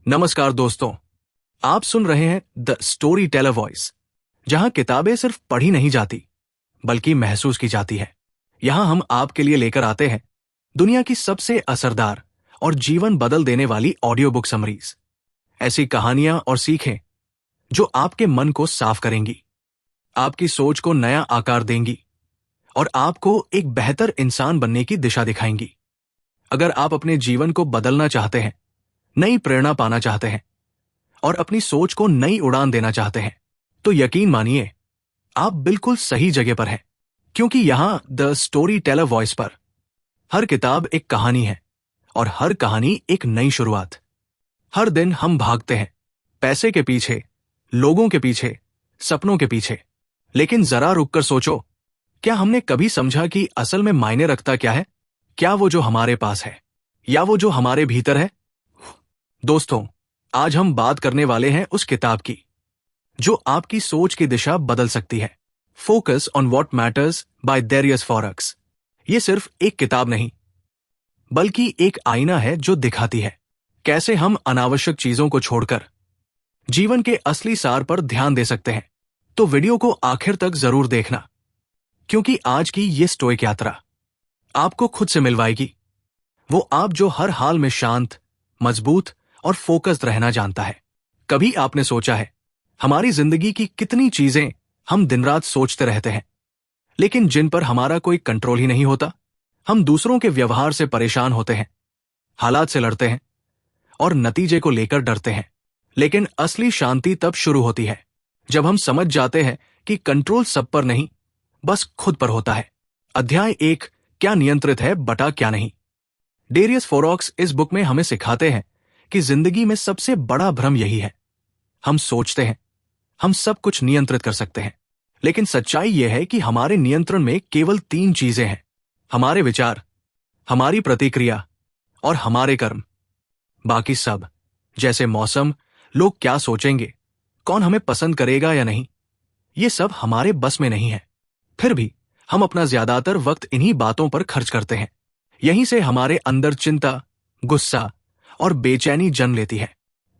नमस्कार दोस्तों, आप सुन रहे हैं द स्टोरी टेलर वॉइस, जहां किताबें सिर्फ पढ़ी नहीं जाती बल्कि महसूस की जाती है। यहां हम आपके लिए लेकर आते हैं दुनिया की सबसे असरदार और जीवन बदल देने वाली ऑडियो बुक समरीज। ऐसी कहानियां और सीखें जो आपके मन को साफ करेंगी, आपकी सोच को नया आकार देंगी और आपको एक बेहतर इंसान बनने की दिशा दिखाएंगी। अगर आप अपने जीवन को बदलना चाहते हैं, नई प्रेरणा पाना चाहते हैं और अपनी सोच को नई उड़ान देना चाहते हैं, तो यकीन मानिए आप बिल्कुल सही जगह पर हैं। क्योंकि यहां द स्टोरी टेलर वॉइस पर हर किताब एक कहानी है और हर कहानी एक नई शुरुआत। हर दिन हम भागते हैं पैसे के पीछे, लोगों के पीछे, सपनों के पीछे, लेकिन जरा रुककर सोचो, क्या हमने कभी समझा कि असल में मायने रखता क्या है? क्या वो जो हमारे पास है या वो जो हमारे भीतर है? दोस्तों, आज हम बात करने वाले हैं उस किताब की जो आपकी सोच की दिशा बदल सकती है। Focus on what matters by Darius Forex. ये सिर्फ एक किताब नहीं, बल्कि एक आईना है जो दिखाती है कैसे हम अनावश्यक चीजों को छोड़कर जीवन के असली सार पर ध्यान दे सकते हैं। तो वीडियो को आखिर तक जरूर देखना, क्योंकि आज की ये स्टोइक यात्रा आपको खुद से मिलवाएगी। वो आप जो हर हाल में शांत, मजबूत और फोकस्ड रहना जानता है। कभी आपने सोचा है हमारी जिंदगी की कितनी चीजें हम दिन रात सोचते रहते हैं, लेकिन जिन पर हमारा कोई कंट्रोल ही नहीं होता? हम दूसरों के व्यवहार से परेशान होते हैं, हालात से लड़ते हैं और नतीजे को लेकर डरते हैं। लेकिन असली शांति तब शुरू होती है जब हम समझ जाते हैं कि कंट्रोल सब पर नहीं, बस खुद पर होता है। अध्याय 1, क्या नियंत्रित है बटा क्या नहीं। डेरियस फोरॉक्स इस बुक में हमें सिखाते हैं कि जिंदगी में सबसे बड़ा भ्रम यही है। हम सोचते हैं हम सब कुछ नियंत्रित कर सकते हैं, लेकिन सच्चाई यह है कि हमारे नियंत्रण में केवल 3 चीजें हैं: हमारे विचार, हमारी प्रतिक्रिया और हमारे कर्म। बाकी सब, जैसे मौसम, लोग क्या सोचेंगे, कौन हमें पसंद करेगा या नहीं, ये सब हमारे बस में नहीं है। फिर भी हम अपना ज्यादातर वक्त इन्हीं बातों पर खर्च करते हैं। यहीं से हमारे अंदर चिंता, गुस्सा और बेचैनी जन्म लेती है।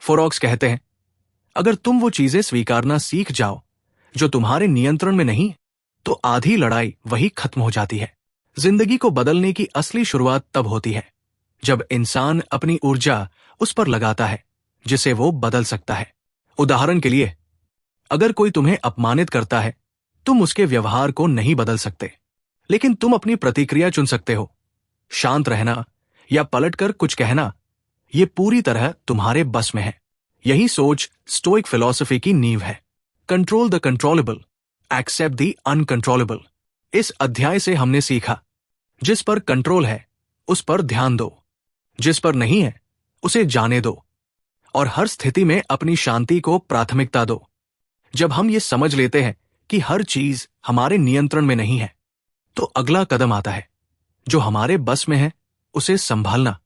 फोरॉक्स कहते हैं, अगर तुम वो चीजें स्वीकारना सीख जाओ जो तुम्हारे नियंत्रण में नहीं, तो आधी लड़ाई वही खत्म हो जाती है। जिंदगी को बदलने की असली शुरुआत तब होती है जब इंसान अपनी ऊर्जा उस पर लगाता है जिसे वो बदल सकता है। उदाहरण के लिए, अगर कोई तुम्हें अपमानित करता है, तुम उसके व्यवहार को नहीं बदल सकते, लेकिन तुम अपनी प्रतिक्रिया चुन सकते हो। शांत रहना या पलटकर कुछ कहना, ये पूरी तरह तुम्हारे बस में है। यही सोच स्टोइक फिलॉसफी की नींव है। Control the controllable, accept the uncontrollable. इस अध्याय से हमने सीखा, जिस पर कंट्रोल है उस पर ध्यान दो, जिस पर नहीं है उसे जाने दो और हर स्थिति में अपनी शांति को प्राथमिकता दो। जब हम ये समझ लेते हैं कि हर चीज हमारे नियंत्रण में नहीं है, तो अगला कदम आता है जो हमारे बस में है, उसे संभालना।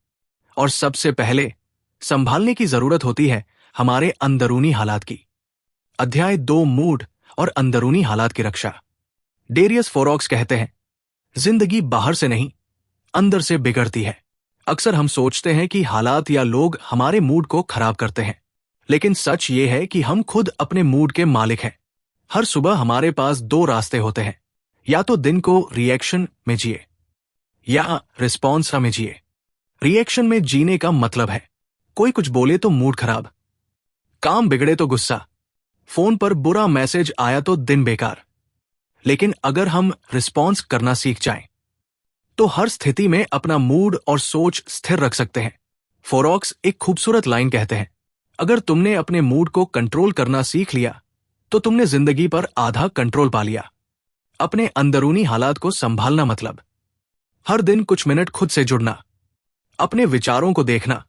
और सबसे पहले संभालने की जरूरत होती है हमारे अंदरूनी हालात की। अध्याय 2, मूड और अंदरूनी हालात की रक्षा। डेरियस फोरॉक्स कहते हैं, जिंदगी बाहर से नहीं, अंदर से बिगड़ती है। अक्सर हम सोचते हैं कि हालात या लोग हमारे मूड को खराब करते हैं, लेकिन सच ये है कि हम खुद अपने मूड के मालिक हैं। हर सुबह हमारे पास 2 रास्ते होते हैं, या तो दिन को रिएक्शन में जिए या रिस्पॉन्स में जिए। रिएक्शन में जीने का मतलब है, कोई कुछ बोले तो मूड खराब, काम बिगड़े तो गुस्सा, फोन पर बुरा मैसेज आया तो दिन बेकार। लेकिन अगर हम रिस्पॉन्स करना सीख जाएं, तो हर स्थिति में अपना मूड और सोच स्थिर रख सकते हैं। फोरॉक्स एक खूबसूरत लाइन कहते हैं, अगर तुमने अपने मूड को कंट्रोल करना सीख लिया, तो तुमने जिंदगी पर आधा कंट्रोल पा लिया। अपने अंदरूनी हालात को संभालना मतलब हर दिन कुछ मिनट खुद से जुड़ना, अपने विचारों को देखना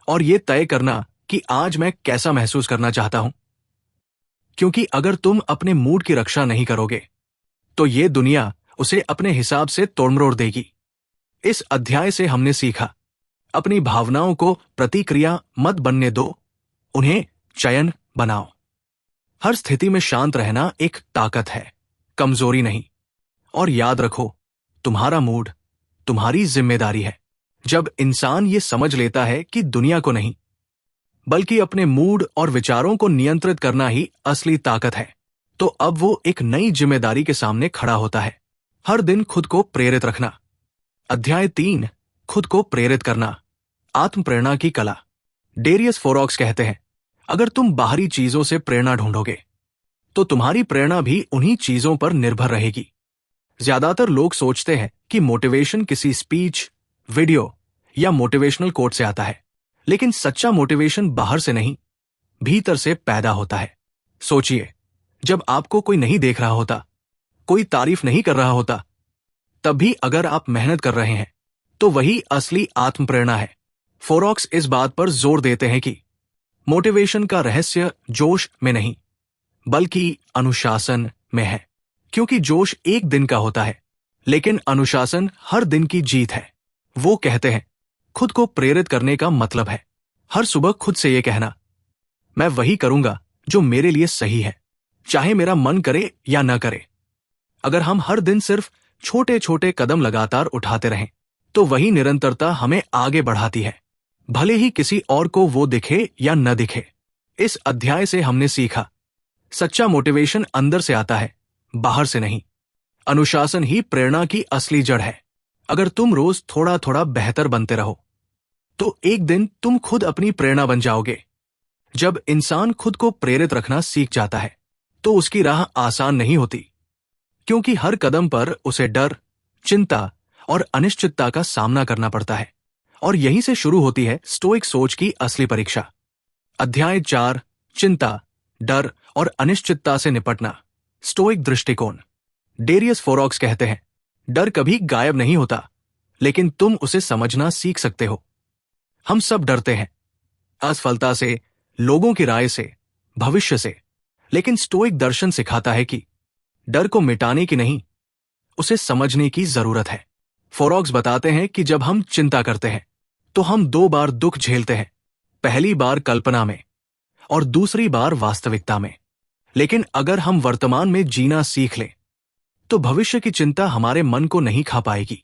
और ये तय करना कि आज मैं कैसा महसूस करना चाहता हूं। क्योंकि अगर तुम अपने मूड की रक्षा नहीं करोगे, तो ये दुनिया उसे अपने हिसाब से तोड़मरोड़ देगी। इस अध्याय से हमने सीखा, अपनी भावनाओं को प्रतिक्रिया मत बनने दो, उन्हें चयन बनाओ। हर स्थिति में शांत रहना एक ताकत है, कमजोरी नहीं। और याद रखो, तुम्हारा मूड तुम्हारी जिम्मेदारी है। जब इंसान ये समझ लेता है कि दुनिया को नहीं, बल्कि अपने मूड और विचारों को नियंत्रित करना ही असली ताकत है। तो अब वो एक नई जिम्मेदारी के सामने खड़ा होता है, हर दिन खुद को प्रेरित रखना। अध्याय 3, खुद को प्रेरित करना, आत्म प्रेरणा की कला। डेरियस फोरॉक्स कहते हैं, अगर तुम बाहरी चीजों से प्रेरणा ढूंढोगे तो तुम्हारी प्रेरणा भी उन्हीं चीजों पर निर्भर रहेगी। ज्यादातर लोग सोचते हैं कि मोटिवेशन किसी स्पीच, वीडियो या मोटिवेशनल कोट से आता है, लेकिन सच्चा मोटिवेशन बाहर से नहीं, भीतर से पैदा होता है। सोचिए, जब आपको कोई नहीं देख रहा होता, कोई तारीफ नहीं कर रहा होता, तब भी अगर आप मेहनत कर रहे हैं तो वही असली आत्म प्रेरणा है। फोरॉक्स इस बात पर जोर देते हैं कि मोटिवेशन का रहस्य जोश में नहीं, बल्कि अनुशासन में है। क्योंकि जोश एक दिन का होता है, लेकिन अनुशासन हर दिन की जीत है। वो कहते हैं, खुद को प्रेरित करने का मतलब है हर सुबह खुद से ये कहना, मैं वही करूंगा जो मेरे लिए सही है, चाहे मेरा मन करे या न करे। अगर हम हर दिन सिर्फ छोटे छोटे कदम लगातार उठाते रहें तो वही निरंतरता हमें आगे बढ़ाती है, भले ही किसी और को वो दिखे या न दिखे। इस अध्याय से हमने सीखा, सच्चा मोटिवेशन अंदर से आता है, बाहर से नहीं। अनुशासन ही प्रेरणा की असली जड़ है। अगर तुम रोज थोड़ा थोड़ा बेहतर बनते रहो तो एक दिन तुम खुद अपनी प्रेरणा बन जाओगे। जब इंसान खुद को प्रेरित रखना सीख जाता है तो उसकी राह आसान नहीं होती, क्योंकि हर कदम पर उसे डर, चिंता और अनिश्चितता का सामना करना पड़ता है। और यहीं से शुरू होती है स्टोइक सोच की असली परीक्षा। अध्याय 4, चिंता, डर और अनिश्चितता से निपटना, स्टोइक दृष्टिकोण। डेरियस फोरॉक्स कहते हैं, डर कभी गायब नहीं होता, लेकिन तुम उसे समझना सीख सकते हो। हम सब डरते हैं, असफलता से, लोगों की राय से, भविष्य से, लेकिन स्टोइक दर्शन सिखाता है कि डर को मिटाने की नहीं, उसे समझने की जरूरत है। फोरॉक्स बताते हैं कि जब हम चिंता करते हैं तो हम 2 बार दुख झेलते हैं, पहली बार कल्पना में और दूसरी बार वास्तविकता में। लेकिन अगर हम वर्तमान में जीना सीख लें तो भविष्य की चिंता हमारे मन को नहीं खा पाएगी।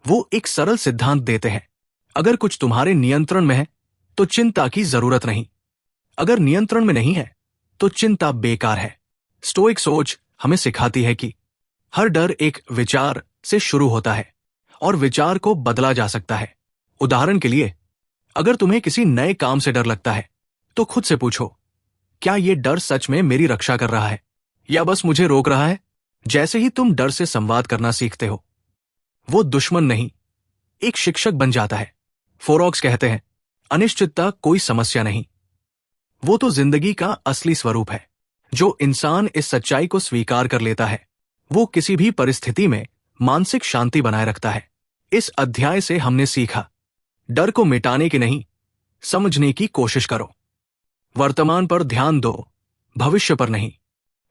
वो एक सरल सिद्धांत देते हैं, अगर कुछ तुम्हारे नियंत्रण में है तो चिंता की जरूरत नहीं, अगर नियंत्रण में नहीं है तो चिंता बेकार है। स्टोइक सोच हमें सिखाती है कि हर डर एक विचार से शुरू होता है और विचार को बदला जा सकता है। उदाहरण के लिए, अगर तुम्हें किसी नए काम से डर लगता है तो खुद से पूछो, क्या यह डर सच में मेरी रक्षा कर रहा है या बस मुझे रोक रहा है? जैसे ही तुम डर से संवाद करना सीखते हो, वो दुश्मन नहीं, एक शिक्षक बन जाता है। फोरॉक्स कहते हैं, अनिश्चितता कोई समस्या नहीं, वो तो जिंदगी का असली स्वरूप है। जो इंसान इस सच्चाई को स्वीकार कर लेता है, वो किसी भी परिस्थिति में मानसिक शांति बनाए रखता है। इस अध्याय से हमने सीखा, डर को मिटाने की नहीं, समझने की कोशिश करो। वर्तमान पर ध्यान दो, भविष्य पर नहीं।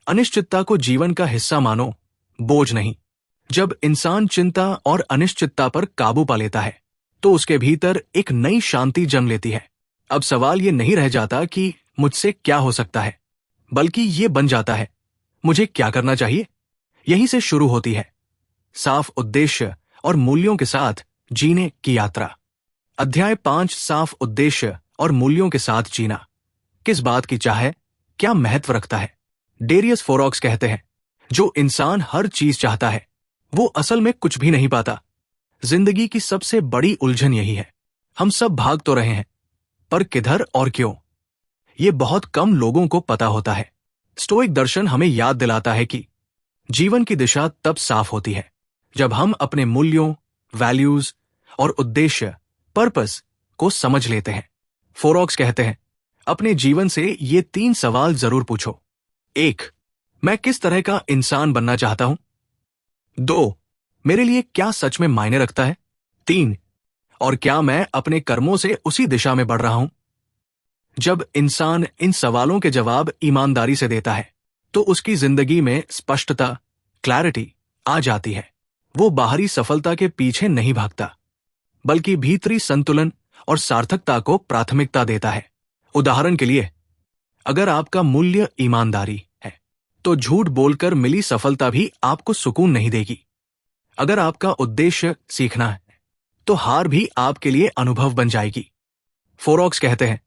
अनिश्चितता को जीवन का हिस्सा मानो, बोझ नहीं। जब इंसान चिंता और अनिश्चितता पर काबू पा लेता है तो उसके भीतर एक नई शांति जन्म लेती है। अब सवाल ये नहीं रह जाता कि मुझसे क्या हो सकता है, बल्कि ये बन जाता है, मुझे क्या करना चाहिए। यहीं से शुरू होती है साफ उद्देश्य और मूल्यों के साथ जीने की यात्रा। अध्याय 5, साफ उद्देश्य और मूल्यों के साथ जीना। किस बात की चाह है, क्या महत्व रखता है? डेरियस फोरॉक्स कहते हैं, जो इंसान हर चीज चाहता है वो असल में कुछ भी नहीं पाता। जिंदगी की सबसे बड़ी उलझन यही है, हम सब भाग तो रहे हैं, पर किधर और क्यों, ये बहुत कम लोगों को पता होता है। स्टोइक दर्शन हमें याद दिलाता है कि जीवन की दिशा तब साफ होती है जब हम अपने मूल्यों, वैल्यूज और उद्देश्य, पर्पस को समझ लेते हैं। फोरॉक्स कहते हैं, अपने जीवन से ये 3 सवाल जरूर पूछो। 1, मैं किस तरह का इंसान बनना चाहता हूं? 2, मेरे लिए क्या सच में मायने रखता है? 3, और क्या मैं अपने कर्मों से उसी दिशा में बढ़ रहा हूं? जब इंसान इन सवालों के जवाब ईमानदारी से देता है तो उसकी जिंदगी में स्पष्टता, क्लैरिटी आ जाती है। वो बाहरी सफलता के पीछे नहीं भागता, बल्कि भीतरी संतुलन और सार्थकता को प्राथमिकता देता है। उदाहरण के लिए, अगर आपका मूल्य ईमानदारी है तो झूठ बोलकर मिली सफलता भी आपको सुकून नहीं देगी। अगर आपका उद्देश्य सीखना है तो हार भी आपके लिए अनुभव बन जाएगी। फोरॉक्स कहते हैं,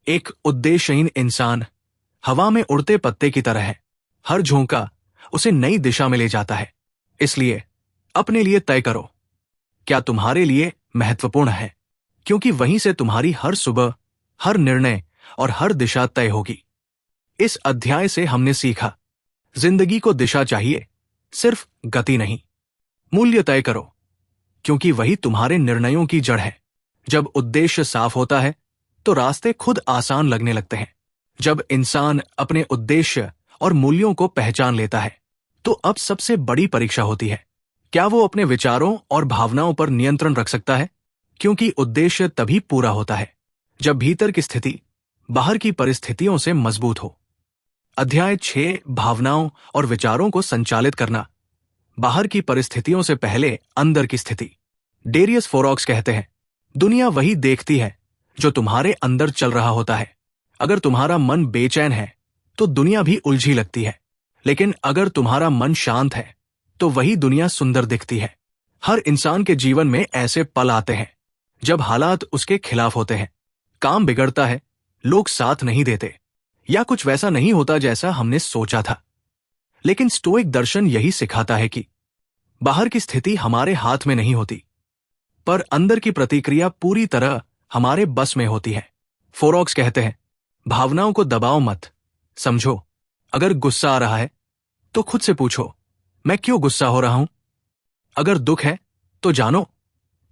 एक उद्देश्यहीन इंसान हवा में उड़ते पत्ते की तरह है। हर झोंका उसे नई दिशा में ले जाता है। इसलिए अपने लिए तय करो क्या तुम्हारे लिए महत्वपूर्ण है, क्योंकि वहीं से तुम्हारी हर सुबह, हर निर्णय और हर दिशा तय होगी। इस अध्याय से हमने सीखा, जिंदगी को दिशा चाहिए, सिर्फ गति नहीं। मूल्य तय करो, क्योंकि वही तुम्हारे निर्णयों की जड़ है। जब उद्देश्य साफ होता है तो रास्ते खुद आसान लगने लगते हैं। जब इंसान अपने उद्देश्य और मूल्यों को पहचान लेता है तो अब सबसे बड़ी परीक्षा होती है, क्या वो अपने विचारों और भावनाओं पर नियंत्रण रख सकता है? क्योंकि उद्देश्य तभी पूरा होता है जब भीतर की स्थिति बाहर की परिस्थितियों से मजबूत हो। अध्याय 6, भावनाओं और विचारों को संचालित करना। बाहर की परिस्थितियों से पहले अंदर की स्थिति। डेरियस फोरॉक्स कहते हैं, दुनिया वही देखती है जो तुम्हारे अंदर चल रहा होता है। अगर तुम्हारा मन बेचैन है तो दुनिया भी उलझी लगती है, लेकिन अगर तुम्हारा मन शांत है तो वही दुनिया सुंदर दिखती है। हर इंसान के जीवन में ऐसे पल आते हैं जब हालात उसके खिलाफ होते हैं, काम बिगड़ता है, लोग साथ नहीं देते, या कुछ वैसा नहीं होता जैसा हमने सोचा था। लेकिन स्टोइक दर्शन यही सिखाता है कि बाहर की स्थिति हमारे हाथ में नहीं होती, पर अंदर की प्रतिक्रिया पूरी तरह हमारे बस में होती है। फोरॉक्स कहते हैं, भावनाओं को दबाओ मत। समझो, अगर गुस्सा आ रहा है तो खुद से पूछो, मैं क्यों गुस्सा हो रहा हूं? अगर दुख है तो जानो,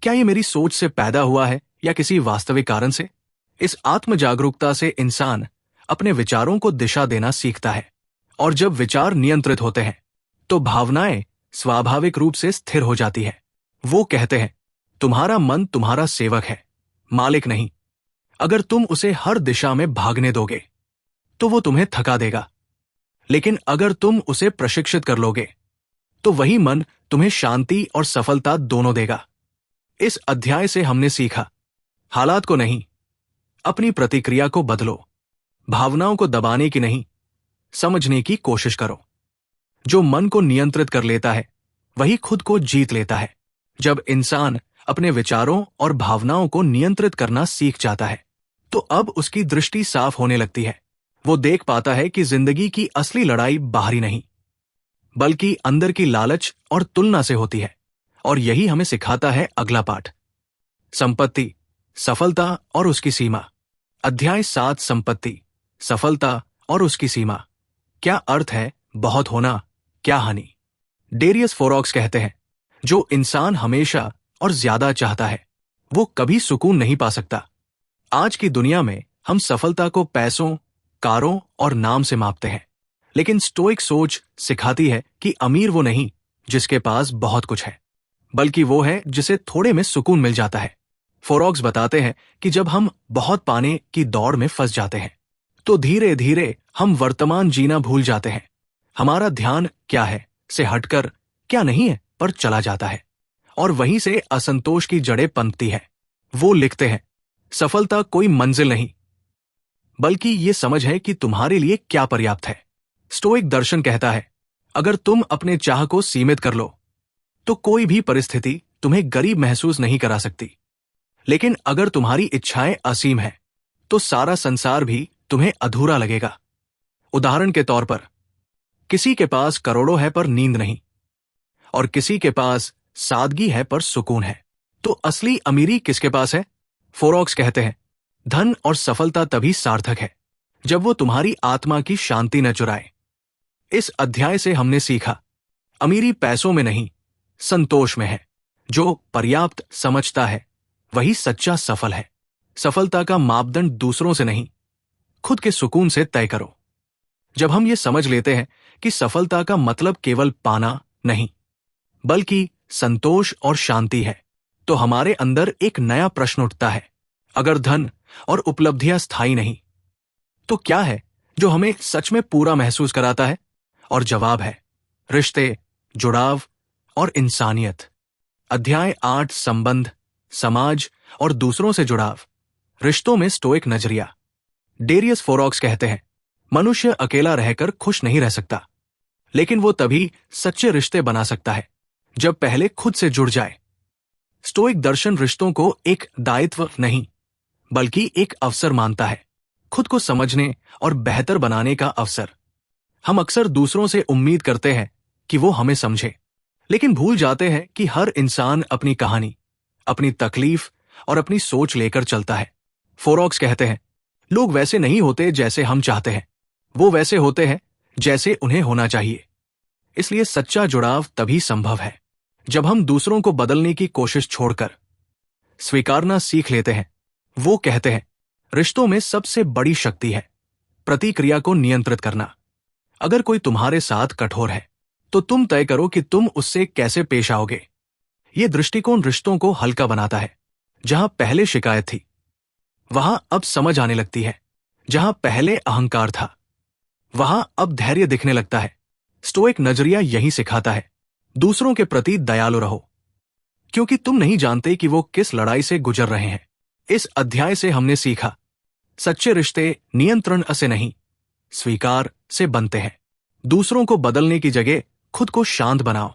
क्या ये मेरी सोच से पैदा हुआ है या किसी वास्तविक कारण से? इस आत्म जागरूकता से इंसान अपने विचारों को दिशा देना सीखता है, और जब विचार नियंत्रित होते हैं तो भावनाएं स्वाभाविक रूप से स्थिर हो जाती है। वो कहते हैं, तुम्हारा मन तुम्हारा सेवक है, मालिक नहीं। अगर तुम उसे हर दिशा में भागने दोगे तो वो तुम्हें थका देगा, लेकिन अगर तुम उसे प्रशिक्षित कर लोगे तो वही मन तुम्हें शांति और सफलता दोनों देगा। इस अध्याय से हमने सीखा, हालात को नहीं, अपनी प्रतिक्रिया को बदलो। भावनाओं को दबाने की नहीं, समझने की कोशिश करो। जो मन को नियंत्रित कर लेता है वही खुद को जीत लेता है। जब इंसान अपने विचारों और भावनाओं को नियंत्रित करना सीख जाता है तो अब उसकी दृष्टि साफ होने लगती है। वो देख पाता है कि जिंदगी की असली लड़ाई बाहरी नहीं, बल्कि अंदर की लालच और तुलना से होती है। और यही हमें सिखाता है अगला पाठ, संपत्ति, सफलता और उसकी सीमा। अध्याय 7, संपत्ति, सफलता और उसकी सीमा। क्या अर्थ है बहुत होना, क्या हानि? डेरियस फोरॉक्स कहते हैं, जो इंसान हमेशा और ज्यादा चाहता है वो कभी सुकून नहीं पा सकता। आज की दुनिया में हम सफलता को पैसों, कारों और नाम से मापते हैं, लेकिन स्टोइक सोच सिखाती है कि अमीर वो नहीं जिसके पास बहुत कुछ है, बल्कि वो है जिसे थोड़े में सुकून मिल जाता है। फोरॉक्स बताते हैं कि जब हम बहुत पाने की दौड़ में फंस जाते हैं तो धीरे धीरे हम वर्तमान जीना भूल जाते हैं। हमारा ध्यान क्या है से हटकर क्या नहीं है पर चला जाता है, और वहीं से असंतोष की जड़ें पनपती है। वो लिखते हैं, सफलता कोई मंजिल नहीं, बल्कि ये समझ है कि तुम्हारे लिए क्या पर्याप्त है। स्टोइक दर्शन कहता है, अगर तुम अपने चाह को सीमित कर लो तो कोई भी परिस्थिति तुम्हें गरीब महसूस नहीं करा सकती, लेकिन अगर तुम्हारी इच्छाएं असीम हैं तो सारा संसार भी तुम्हें अधूरा लगेगा। उदाहरण के तौर पर, किसी के पास करोड़ों है पर नींद नहीं, और किसी के पास सादगी है पर सुकून है। तो असली अमीरी किसके पास है? फोरॉक्स कहते हैं, धन और सफलता तभी सार्थक है जब वो तुम्हारी आत्मा की शांति न चुराए। इस अध्याय से हमने सीखा, अमीरी पैसों में नहीं, संतोष में है। जो पर्याप्त समझता है वही सच्चा सफल है। सफलता का मापदंड दूसरों से नहीं, खुद के सुकून से तय करो। जब हम ये समझ लेते हैं कि सफलता का मतलब केवल पाना नहीं, बल्कि संतोष और शांति है, तो हमारे अंदर एक नया प्रश्न उठता है, अगर धन और उपलब्धियां स्थायी नहीं तो क्या है जो हमें सच में पूरा महसूस कराता है? और जवाब है, रिश्ते, जुड़ाव और इंसानियत। अध्याय 8, संबंध, समाज और दूसरों से जुड़ाव। रिश्तों में स्टोइक नजरिया। डेरियस फोरॉक्स कहते हैं, मनुष्य अकेला रहकर खुश नहीं रह सकता, लेकिन वो तभी सच्चे रिश्ते बना सकता है जब पहले खुद से जुड़ जाए। स्टोइक दर्शन रिश्तों को एक दायित्व नहीं बल्कि एक अवसर मानता है। खुद को समझने और बेहतर बनाने का अवसर। हम अक्सर दूसरों से उम्मीद करते हैं कि वो हमें समझे, लेकिन भूल जाते हैं कि हर इंसान अपनी कहानी, अपनी तकलीफ और अपनी सोच लेकर चलता है। फोरॉक्स कहते हैं, लोग वैसे नहीं होते जैसे हम चाहते हैं, वो वैसे होते हैं जैसे उन्हें होना चाहिए। इसलिए सच्चा जुड़ाव तभी संभव है जब हम दूसरों को बदलने की कोशिश छोड़कर स्वीकारना सीख लेते हैं। वो कहते हैं, रिश्तों में सबसे बड़ी शक्ति है प्रतिक्रिया को नियंत्रित करना। अगर कोई तुम्हारे साथ कठोर है तो तुम तय करो कि तुम उससे कैसे पेश आओगे। ये दृष्टिकोण रिश्तों को हल्का बनाता है। जहां पहले शिकायत थी, वहां अब समझ आने लगती है। जहां पहले अहंकार था, वहां अब धैर्य दिखने लगता है। स्टोइक नजरिया यही सिखाता है, दूसरों के प्रति दयालु रहो, क्योंकि तुम नहीं जानते कि वो किस लड़ाई से गुजर रहे हैं। इस अध्याय से हमने सीखा, सच्चे रिश्ते नियंत्रण से नहीं, स्वीकार से बनते हैं। दूसरों को बदलने की जगह खुद को शांत बनाओ।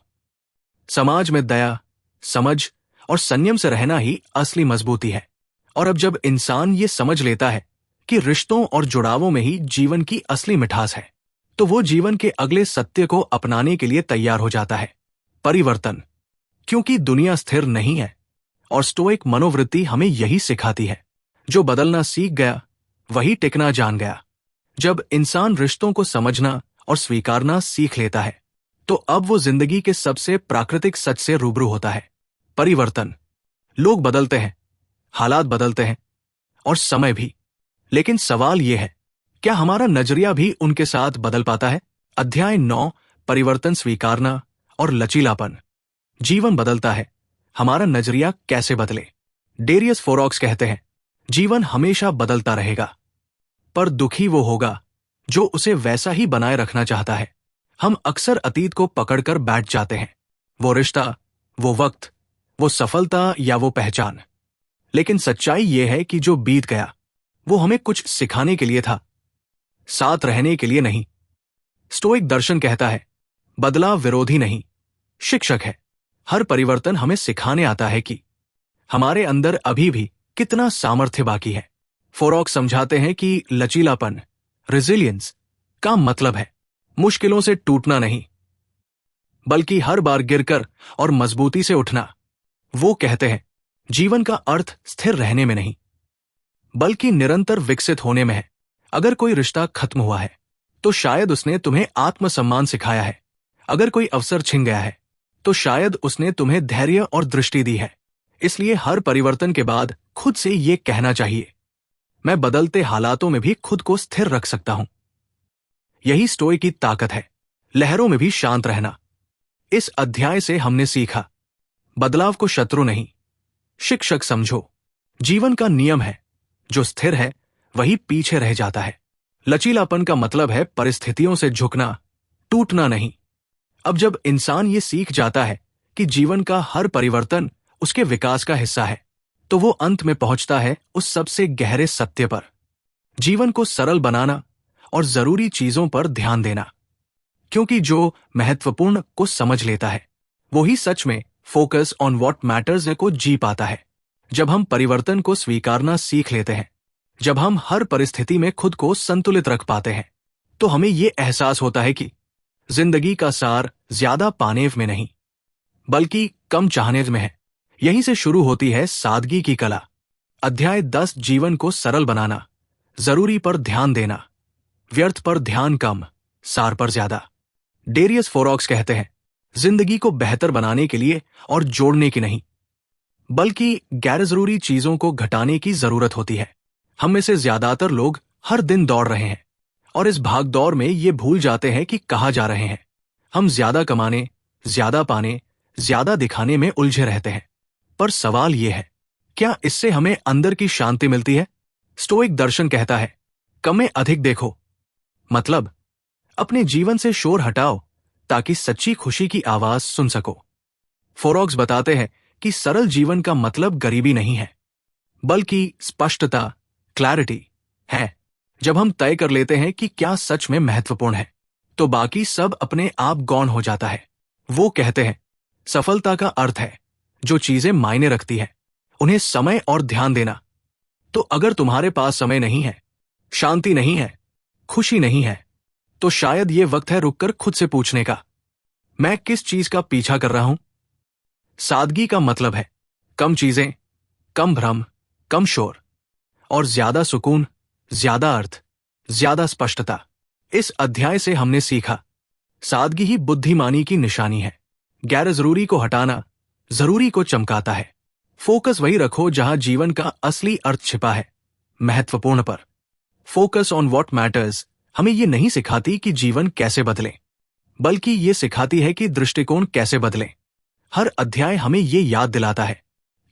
समाज में दया, समझ और संयम से रहना ही असली मजबूती है। और अब जब इंसान ये समझ लेता है कि रिश्तों और जुड़ावों में ही जीवन की असली मिठास है, तो वो जीवन के अगले सत्य को अपनाने के लिए तैयार हो जाता है, परिवर्तन। क्योंकि दुनिया स्थिर नहीं है और स्टोइक मनोवृत्ति हमें यही सिखाती है, जो बदलना सीख गया वही टिकना जान गया। जब इंसान रिश्तों को समझना और स्वीकारना सीख लेता है, तो अब वो जिंदगी के सबसे प्राकृतिक सच से रूबरू होता है, परिवर्तन। लोग बदलते हैं, हालात बदलते हैं और समय भी, लेकिन सवाल यह है, क्या हमारा नजरिया भी उनके साथ बदल पाता है? अध्याय 9, परिवर्तन स्वीकारना और लचीलापन। जीवन बदलता है, हमारा नजरिया कैसे बदले? डेरियस फोरॉक्स कहते हैं, जीवन हमेशा बदलता रहेगा, पर दुखी वो होगा जो उसे वैसा ही बनाए रखना चाहता है। हम अक्सर अतीत को पकड़कर बैठ जाते हैं, वो रिश्ता, वो वक्त, वो सफलता या वो पहचान। लेकिन सच्चाई ये है कि जो बीत गया वो हमें कुछ सिखाने के लिए था, साथ रहने के लिए नहीं। स्टोइक दर्शन कहता है, बदलाव विरोधी नहीं, शिक्षक है। हर परिवर्तन हमें सिखाने आता है कि हमारे अंदर अभी भी कितना सामर्थ्य बाकी है। फोरॉक्स समझाते हैं कि लचीलापन, रेजिलियंस का मतलब है मुश्किलों से टूटना नहीं, बल्कि हर बार गिरकर और मजबूती से उठना। वो कहते हैं, जीवन का अर्थ स्थिर रहने में नहीं, बल्कि निरंतर विकसित होने में है। अगर कोई रिश्ता खत्म हुआ है, तो शायद उसने तुम्हें आत्मसम्मान सिखाया है। अगर कोई अवसर छिन गया है, तो शायद उसने तुम्हें धैर्य और दृष्टि दी है। इसलिए हर परिवर्तन के बाद खुद से ये कहना चाहिए, मैं बदलते हालातों में भी खुद को स्थिर रख सकता हूं। यही स्टोइक की ताकत है, लहरों में भी शांत रहना। इस अध्याय से हमने सीखा, बदलाव को शत्रु नहीं, शिक्षक समझो। जीवन का नियम है, जो स्थिर है वही पीछे रह जाता है। लचीलापन का मतलब है परिस्थितियों से झुकना, टूटना नहीं। अब जब इंसान ये सीख जाता है कि जीवन का हर परिवर्तन उसके विकास का हिस्सा है, तो वो अंत में पहुंचता है उस सबसे गहरे सत्य पर, जीवन को सरल बनाना और जरूरी चीजों पर ध्यान देना। क्योंकि जो महत्वपूर्ण को समझ लेता है, वो ही सच में फोकस ऑन व्हाट मैटर्स को जी पाता है। जब हम परिवर्तन को स्वीकारना सीख लेते हैं, जब हम हर परिस्थिति में खुद को संतुलित रख पाते हैं, तो हमें ये एहसास होता है कि जिंदगी का सार ज्यादा पाने में नहीं, बल्कि कम चाहने में है। यहीं से शुरू होती है सादगी की कला। अध्याय 10, जीवन को सरल बनाना, जरूरी पर ध्यान देना, व्यर्थ पर ध्यान कम, सार पर ज्यादा। डेरियस फोरॉक्स कहते हैं, जिंदगी को बेहतर बनाने के लिए और जोड़ने की नहीं, बल्कि गैर जरूरी चीजों को घटाने की जरूरत होती है। हम में से ज्यादातर लोग हर दिन दौड़ रहे हैं और इस भागदौड़ में ये भूल जाते हैं कि कहाँ जा रहे हैं। हम ज्यादा कमाने, ज्यादा पाने, ज्यादा दिखाने में उलझे रहते हैं। पर सवाल ये है, क्या इससे हमें अंदर की शांति मिलती है? स्टोइक दर्शन कहता है, कम अधिक देखो। मतलब, अपने जीवन से शोर हटाओ ताकि सच्ची खुशी की आवाज सुन सको। फोरॉक्स बताते हैं कि सरल जीवन का मतलब गरीबी नहीं है, बल्कि स्पष्टता, क्लैरिटी है। जब हम तय कर लेते हैं कि क्या सच में महत्वपूर्ण है, तो बाकी सब अपने आप गौण हो जाता है। वो कहते हैं, सफलता का अर्थ है जो चीजें मायने रखती है, उन्हें समय और ध्यान देना। तो अगर तुम्हारे पास समय नहीं है, शांति नहीं है, खुशी नहीं है, तो शायद ये वक्त है रुककर खुद से पूछने का, मैं किस चीज का पीछा कर रहा हूं? सादगी का मतलब है कम चीजें, कम भ्रम, कम शोर और ज्यादा सुकून, ज्यादा अर्थ, ज्यादा स्पष्टता। इस अध्याय से हमने सीखा सादगी ही बुद्धिमानी की निशानी है। गैर जरूरी को हटाना जरूरी को चमकाता है। फोकस वही रखो जहां जीवन का असली अर्थ छिपा है, महत्वपूर्ण पर। फोकस ऑन व्हाट मैटर्स हमें ये नहीं सिखाती कि जीवन कैसे बदले, बल्कि ये सिखाती है कि दृष्टिकोण कैसे बदले। हर अध्याय हमें ये याद दिलाता है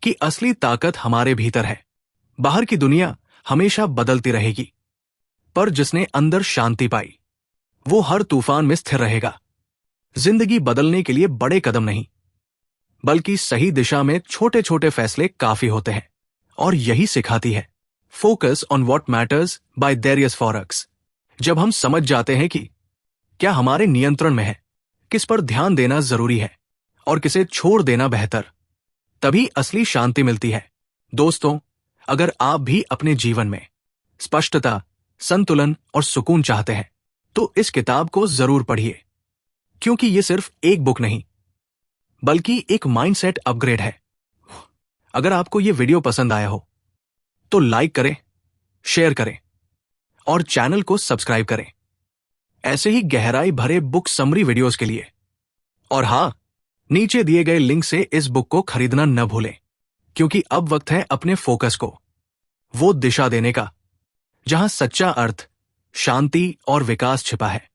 कि असली ताकत हमारे भीतर है। बाहर की दुनिया हमेशा बदलती रहेगी, पर जिसने अंदर शांति पाई वो हर तूफान में स्थिर रहेगा। जिंदगी बदलने के लिए बड़े कदम नहीं, बल्कि सही दिशा में छोटे छोटे फैसले काफी होते हैं। और यही सिखाती है focus on what matters by Darius Forex. जब हम समझ जाते हैं कि क्या हमारे नियंत्रण में है, किस पर ध्यान देना जरूरी है और किसे छोड़ देना बेहतर, तभी असली शांति मिलती है। दोस्तों, अगर आप भी अपने जीवन में स्पष्टता, संतुलन और सुकून चाहते हैं तो इस किताब को जरूर पढ़िए, क्योंकि ये सिर्फ एक बुक नहीं बल्कि एक माइंडसेट अपग्रेड है। अगर आपको ये वीडियो पसंद आया हो तो लाइक करें, शेयर करें और चैनल को सब्सक्राइब करें ऐसे ही गहराई भरे बुक समरी वीडियोस के लिए। और हां, नीचे दिए गए लिंक से इस बुक को खरीदना न भूलें, क्योंकि अब वक्त है अपने फोकस को वो दिशा देने का जहां सच्चा अर्थ, शांति और विकास छिपा है।